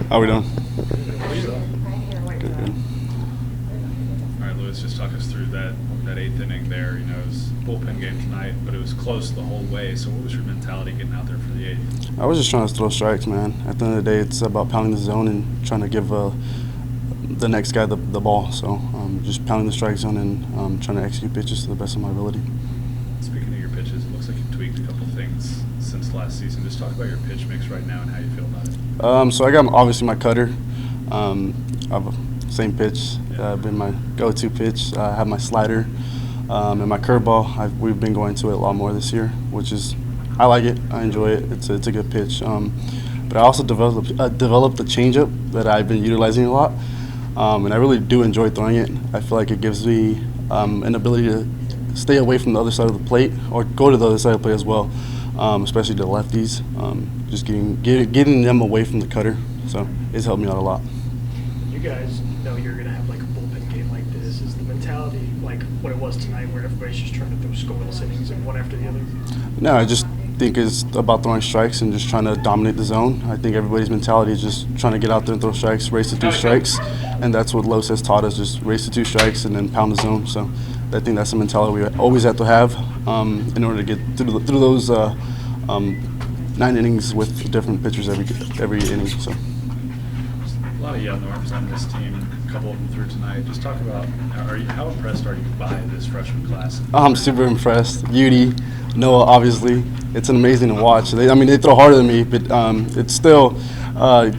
How we doing? Good. All right, Lewis, just talk us through that eighth inning there. You know, it was a bullpen game tonight, but it was close the whole way. So what was your mentality getting out there for the eighth? I was just trying to throw strikes, man. At the end of the day, it's about pounding the zone and trying to give the next guy the ball. So just pounding the strike zone and trying to execute pitches to the best of my ability. Speaking of your pitches, it looks like you've tweaked a couple things since last season. Just talk about your pitch mix right now and how you feel about it. So I got obviously my cutter. I have the same pitch. Been my go-to pitch. I have my slider and my curveball. We've been going to it a lot more this year, which is I like it. I enjoy it. It's a good pitch. But I also developed a changeup that I've been utilizing a lot, and I really do enjoy throwing it. I feel like it gives me an ability to stay away from the other side of the plate or go to the other side of the plate as well, especially the lefties. Just getting them away from the cutter. So it's helped me out a lot. You guys know you're going to have like a bullpen game like this. Is the mentality like what it was tonight where everybody's just trying to throw scoreless innings and one after the other? No, I just think it's about throwing strikes and just trying to dominate the zone. I think everybody's mentality is just trying to get out there and throw strikes, race to 2 strikes, and that's what Los has taught us, just race to 2 strikes and then pound the zone. So I think that's the mentality we always have to have in order to get through those 9 innings with different pitchers every inning. So. A lot of young arms on this team. A couple of them through tonight. Just talk about how impressed are you by this freshman class? I'm super impressed. UTA, Noah, obviously, it's amazing to watch. They throw harder than me, but it's still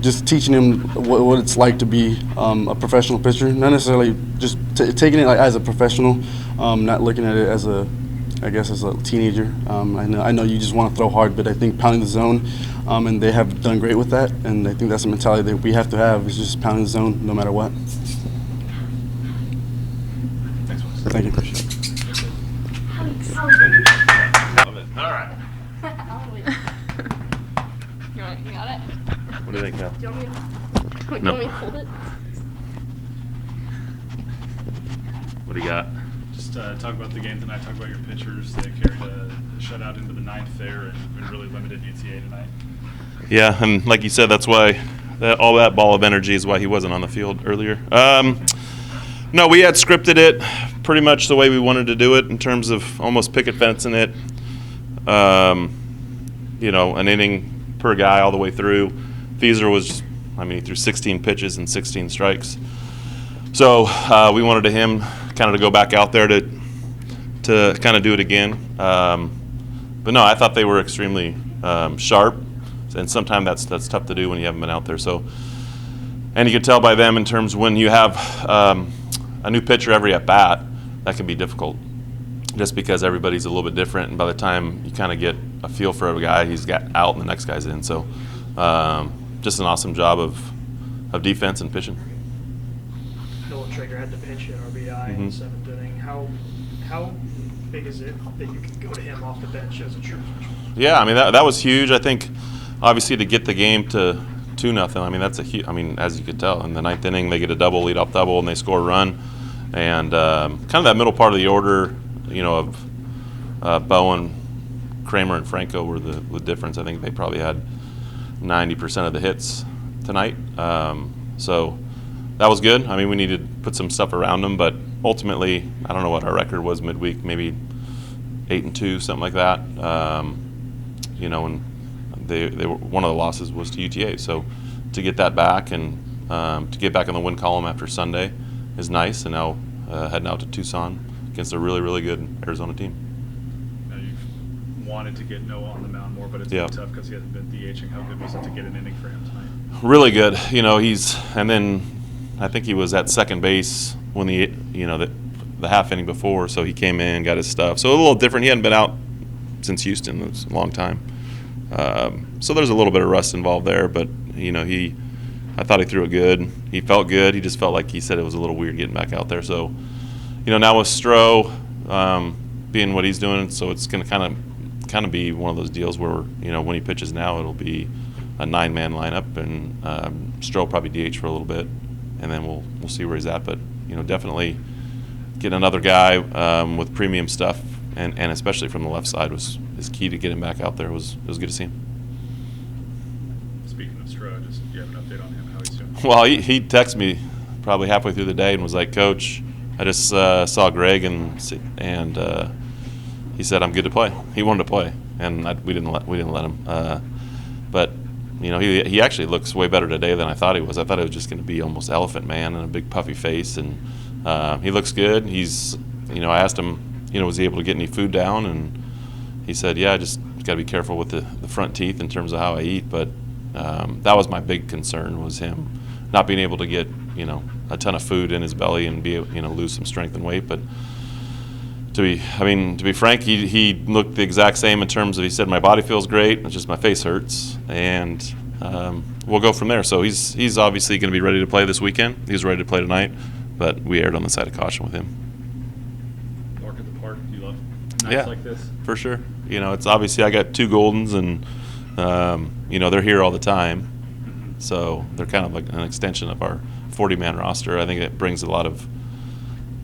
just teaching them what it's like to be a professional pitcher. Not necessarily just taking it as a professional, not looking at it as a teenager. I know you just want to throw hard, but I think pounding the zone, and they have done great with that. And I think that's a mentality that we have to have, is just pounding the zone no matter what. Thanks, Wes. Thank you. All right. You got it? What do you think, Cal? Do you want me to, No. want me to hold it? What do you got? Just talk about the game tonight. Talk about your pitchers. They carried a shutout into the 9th there and really limited UTA tonight. Yeah, and like you said, that's why all that ball of energy is why he wasn't on the field earlier. No, we had scripted it pretty much the way we wanted to do it in terms of almost picket fencing it. An inning per guy all the way through. Feeser was, he threw 16 pitches and 16 strikes. So we wanted him kind of to go back out there to kind of do it again. But no, I thought they were extremely sharp, and sometimes that's tough to do when you haven't been out there. So, and you can tell by them in terms when you have a new pitcher every at bat, that can be difficult, just because everybody's a little bit different, and by the time you kind of get a feel for a guy, he's got out and the next guy's in. So, just an awesome job of defense and pitching. Noah Traeger had the pinch in RBI in the 7th inning. How big is it that you can go to him off the bench as a true freshman? Yeah, that was huge. I think obviously to get the game to 2-0. That's a huge. As you could tell, in the 9th inning they get a leadoff double, and they score a run. And kind of that middle part of the order, of Bowen, Kramer, and Franco were the difference. I think they probably had 90% of the hits tonight. So that was good. We needed to put some stuff around them, but ultimately, I don't know what our record was midweek, maybe 8-2, something like that. And they were, one of the losses was to UTA. So to get that back and to get back in the win column after Sunday is nice. And now heading out to Tucson against a really, really good Arizona team. Now you've wanted to get Noah on the mound more, but it's been tough because he hasn't been DHing. How good was it to get an inning for him tonight? Really good. And then I think he was at second base when the half inning before, so he came in, got his stuff. So a little different. He hadn't been out since Houston. It was a long time. So there's a little bit of rust involved there, but I thought he threw it good. He felt good. He just felt like he said it was a little weird getting back out there. So, now with Stroh being what he's doing, so it's going to kind of be one of those deals where when he pitches now, it'll be a 9-man lineup, and Stroh will probably DH for a little bit, and then we'll see where he's at. But definitely getting another guy with premium stuff, and especially from the left side is key to getting back out there. It was good to see him. speaking of Stroh, do you have an update on him, how he's doing? Well, he texted me probably halfway through the day and was like, "Coach, I just saw Greg and he said I'm good to play. He wanted to play, and we didn't let him. But you know, he actually looks way better today than I thought he was. I thought it was just going to be almost Elephant Man and a big puffy face, and he looks good. He's, you know, I asked him, you know, was he able to get any food down, and he said, yeah, just got to be careful with the front teeth in terms of how I eat. But that was my big concern, was him not being able to get, you know, a ton of food in his belly and be, you know, lose some strength and weight. But to be frank, he looked the exact same in terms of, he said, my body feels great, it's just my face hurts, and we'll go from there. So he's obviously going to be ready to play this weekend. He was ready to play tonight, but we erred on the side of caution with him. Mark at the park, you love nights like this? For sure. You know, it's obviously, I got 2 Goldens, and you know, they're here all the time, so they're kind of like an extension of our 40-man roster. I think it brings a lot of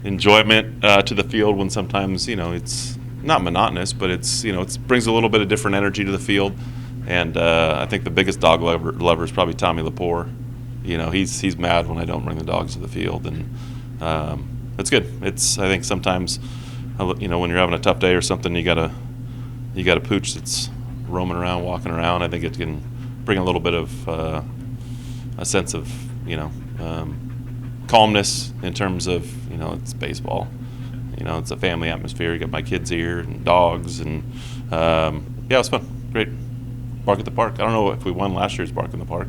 enjoyment to the field when sometimes, you know, it's not monotonous, but it's, you know, it brings a little bit of different energy to the field. And I think the biggest dog lover is probably Tommy Lepore. You know, he's mad when I don't bring the dogs to the field, and it's good. It's, I think sometimes, you know, when you're having a tough day or something, you got a pooch that's roaming around, walking around. I think it can bring a little bit of a sense of, you know, calmness in terms of, you know, it's baseball. You know, it's a family atmosphere. You got my kids here and dogs, and yeah, it was fun. Great. Bark at the Park. I don't know if we won last year's Bark in the Park,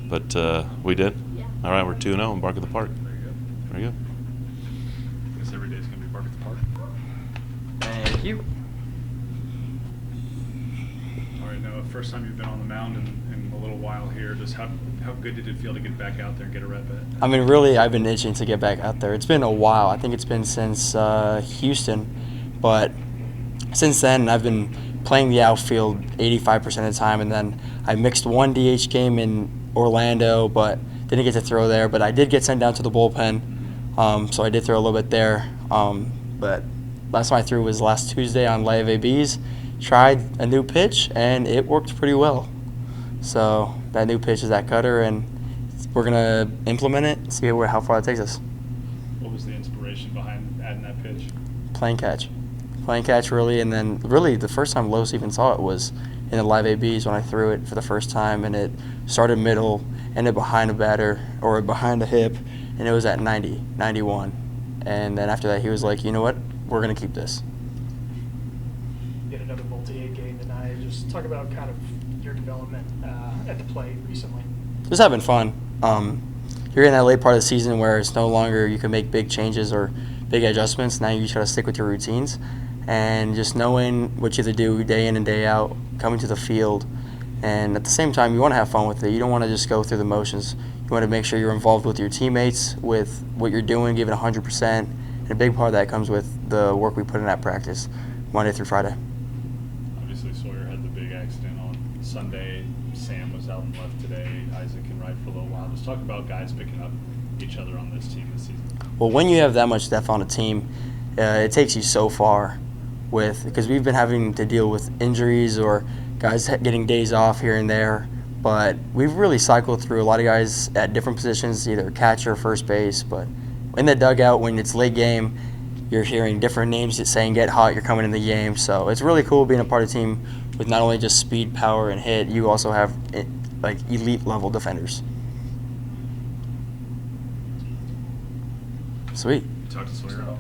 but we did. Yeah. All right, we're 2-0 and Bark at the Park. There you go. Very good. I guess every day's going to be Bark at the Park. Thank you. All right, Noah, first time you've been on the mound in a little while here. Just how good did it feel to get back out there and get a rep at? I mean, really, I've been itching to get back out there. It's been a while. I think it's been since Houston, but since then I've been playing the outfield 85% of the time, and then I mixed one DH game in Orlando, but didn't get to throw there. But I did get sent down to the bullpen, so I did throw a little bit there. But last time I threw was last Tuesday on live ABs. Tried a new pitch, and it worked pretty well. So that new pitch is that cutter, and we're going to implement it, see how far it takes us. What was the inspiration behind adding that pitch? Playing catch. Playing catch, really, and then really the first time Los even saw it was in the live ABs when I threw it for the first time, and it started middle, ended behind a batter, or behind a hip, and it was at 90, 91. And then after that, he was like, you know what, we're going to keep this. You had another multi-hit game tonight. Just talk about kind of your development at the plate recently. Just having fun. You're in that late part of the season where it's no longer you can make big changes or big adjustments. Now you just got to stick with your routines. And just knowing what you have to do day in and day out, coming to the field, and at the same time, you want to have fun with it. You don't want to just go through the motions. You want to make sure you're involved with your teammates, with what you're doing, giving 100%. And a big part of that comes with the work we put in at practice, Monday through Friday. Obviously, Sawyer had the big accident on Sunday. Sam was out and left today. Isaac and Wright for a little while. Just talk about guys picking up each other on this team this season. Well, when you have that much depth on a team, it takes you so far. Because we've been having to deal with injuries or guys getting days off here and there, but we've really cycled through a lot of guys at different positions, either catcher or first base. But in the dugout, when it's late game, you're hearing different names saying get hot, you're coming in the game. So it's really cool being a part of a team with not only just speed, power, and hit, you also have like elite level defenders. Sweet. Talk to Sawyer.